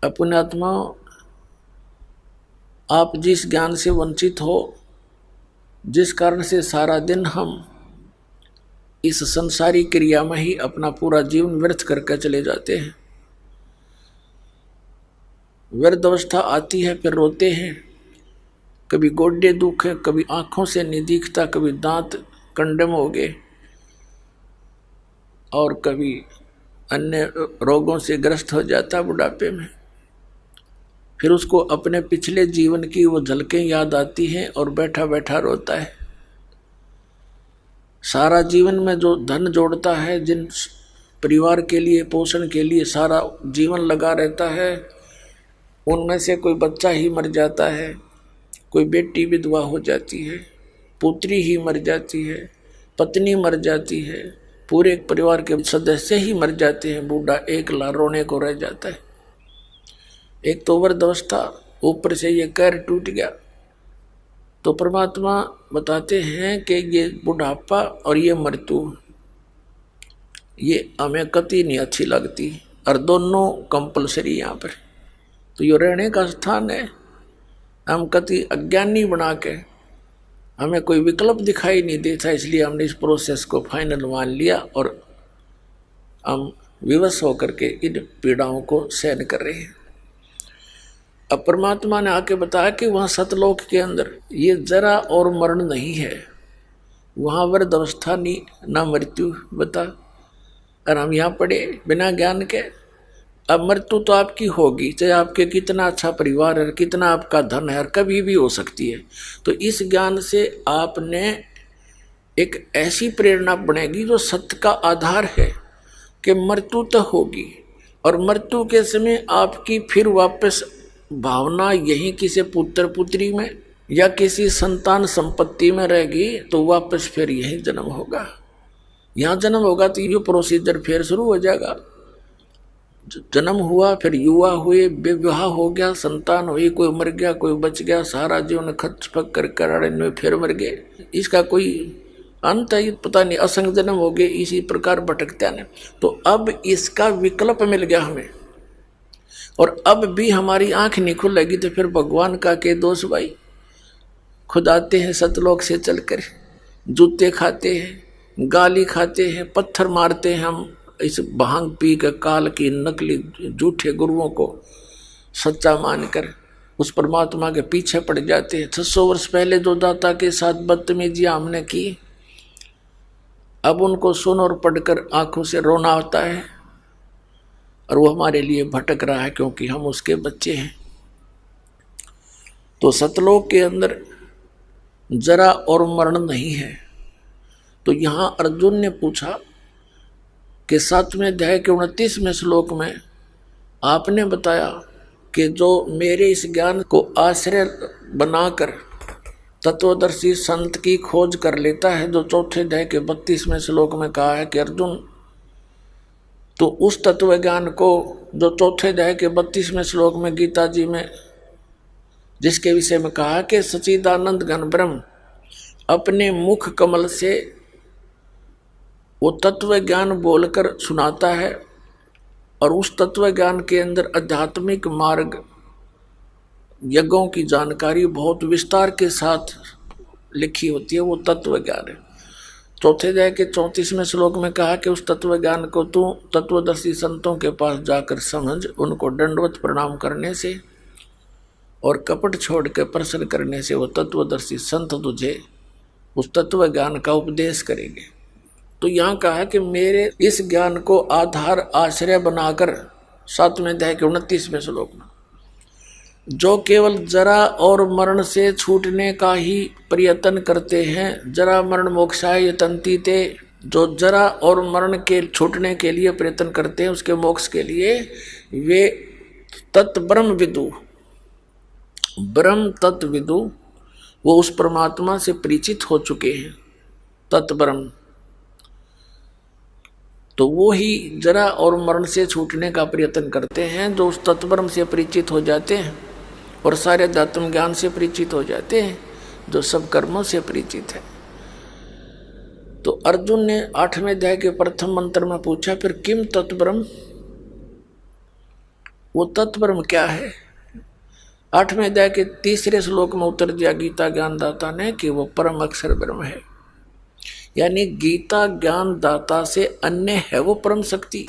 पुण्यात्मा, आप जिस ज्ञान से वंचित हो, जिस कारण से सारा दिन हम इस संसारी क्रिया में ही अपना पूरा जीवन व्यर्थ करके चले जाते हैं। वृद्ध अवस्था आती है, फिर रोते हैं, कभी गोड्डे दुख है, कभी आंखों से नहीं दिखता, कभी दांत कंडम हो गए और कभी अन्य रोगों से ग्रस्त हो जाता बुढ़ापे में। फिर उसको अपने पिछले जीवन की वो झलकें याद आती हैं और बैठा बैठा रोता है। सारा जीवन में जो धन जोड़ता है, जिन परिवार के लिए पोषण के लिए सारा जीवन लगा रहता है, उनमें से कोई बच्चा ही मर जाता है, कोई बेटी विधवा हो जाती है, पुत्री ही मर जाती है, पत्नी मर जाती है, पूरे परिवार के सदस्य ही मर जाते हैं, बूढ़ा एकला रोने को रह जाता है। एक तो वृद्ध अवस्था, ऊपर से ये कहर टूट गया। तो परमात्मा बताते हैं कि ये बुढ़ापा और ये मृत्यु, ये हमें कति नहीं अच्छी लगती, और दोनों कंपलसरी यहाँ पर। तो ये रहने का स्थान है। हम कति अज्ञानी बना के, हमें कोई विकल्प दिखाई नहीं देता, इसलिए हमने इस प्रोसेस को फाइनल मान लिया और हम विवश होकर के इन पीड़ाओं को सहन कर रहे हैं। अब परमात्मा ने आके बताया कि वहाँ सतलोक के अंदर ये जरा और मरण नहीं है, वहाँ वृद्ध अवस्था नहीं, ना मृत्यु बता। और हम यहाँ पड़े बिना ज्ञान के। अब मृत्यु तो आपकी होगी, चाहे आपके कितना अच्छा परिवार है, कितना आपका धन है, कभी भी हो सकती है। तो इस ज्ञान से आपने एक ऐसी प्रेरणा बनेगी जो सत्य का आधार है कि मृत्यु तो होगी, और मृत्यु के समय आपकी फिर वापस भावना यही किसी पुत्र पुत्री में या किसी संतान संपत्ति में रहेगी, तो वापस फिर यही जन्म होगा। यहाँ जन्म होगा तो ये प्रोसीजर फिर शुरू हो जाएगा। जन्म हुआ, फिर युवा हुए, विवाह हो गया, संतान हुई, कोई मर गया, कोई बच गया, सारा जीवन खच पक कर कराड़े में फिर मर गए। इसका कोई अंत है पता नहीं, असंग जन्म हो गए, इसी प्रकार भटकता है। तो अब इसका विकल्प मिल गया हमें, और अब भी हमारी आंख नहीं खुलेगी तो फिर भगवान का के दोष भाई। खुद आते हैं सतलोक से चलकर, जूते खाते हैं, गाली खाते हैं, पत्थर मारते हैं हम इस भांग पी के काल की नकली झूठे गुरुओं को सच्चा मानकर उस परमात्मा के पीछे पड़ जाते हैं। 600 वर्ष पहले जो दाता के साथ बदतमीजियां हमने की, अब उनको सुन और पढ़कर आंखों से रोना आता है, और वो हमारे लिए भटक रहा है क्योंकि हम उसके बच्चे हैं। तो सतलोक के अंदर जरा और मरण नहीं है। तो यहाँ अर्जुन ने पूछा कि 7वें अध्याय के 29वें श्लोक में आपने बताया कि जो मेरे इस ज्ञान को आश्रय बनाकर तत्वदर्शी संत की खोज कर लेता है, जो 4थे अध्याय के 32वें श्लोक में कहा है कि अर्जुन तो उस तत्व ज्ञान को जो 4थे अध्याय के 32वें श्लोक में गीता जी में जिसके विषय में कहा कि सच्चिदानंद घन ब्रह्म अपने मुख कमल से वो तत्व ज्ञान बोलकर सुनाता है, और उस तत्व ज्ञान के अंदर आध्यात्मिक मार्ग यज्ञों की जानकारी बहुत विस्तार के साथ लिखी होती है, वो तत्व ज्ञान है। 4थे अध्याय के 34वें श्लोक में कहा कि उस तत्व ज्ञान को तू तत्वदर्शी संतों के पास जाकर समझ, उनको दंडवत प्रणाम करने से और कपट छोड़ के प्रसन्न करने से वो तत्वदर्शी संत तुझे उस तत्व ज्ञान का उपदेश करेंगे। तो यहाँ कहा कि मेरे इस ज्ञान को आधार आश्रय बनाकर 7वें अध्याय के 29वें श्लोक में जो केवल जरा और मरण से छूटने का ही प्रयत्न करते हैं, जरा मरण मोक्षाय तंती ते, जो जरा और मरण के छूटने के लिए प्रयत्न करते हैं उसके मोक्ष के लिए, वे तत्ब्रह्म विदु, ब्रह्म तत्व विदु, वो उस परमात्मा से परिचित हो चुके हैं, तत्ब्रह्म। तो वो ही जरा और मरण से छूटने का प्रयत्न करते हैं, जो उस तत्ब्रह्म से परिचित हो जाते हैं और सारे अध्यात्म ज्ञान से परिचित हो जाते हैं, जो सब कर्मों से परिचित है। तो अर्जुन ने 8वें अध्याय के प्रथम मंत्र में पूछा, फिर किम तत्ब्रह्म, वो तत्ब्रह्म क्या है? 8वें अध्याय के 3रे श्लोक में उत्तर दिया गीता ज्ञानदाता ने कि वो परम अक्षर ब्रह्म है। यानी गीता ज्ञानदाता से अन्य है वो परम शक्ति।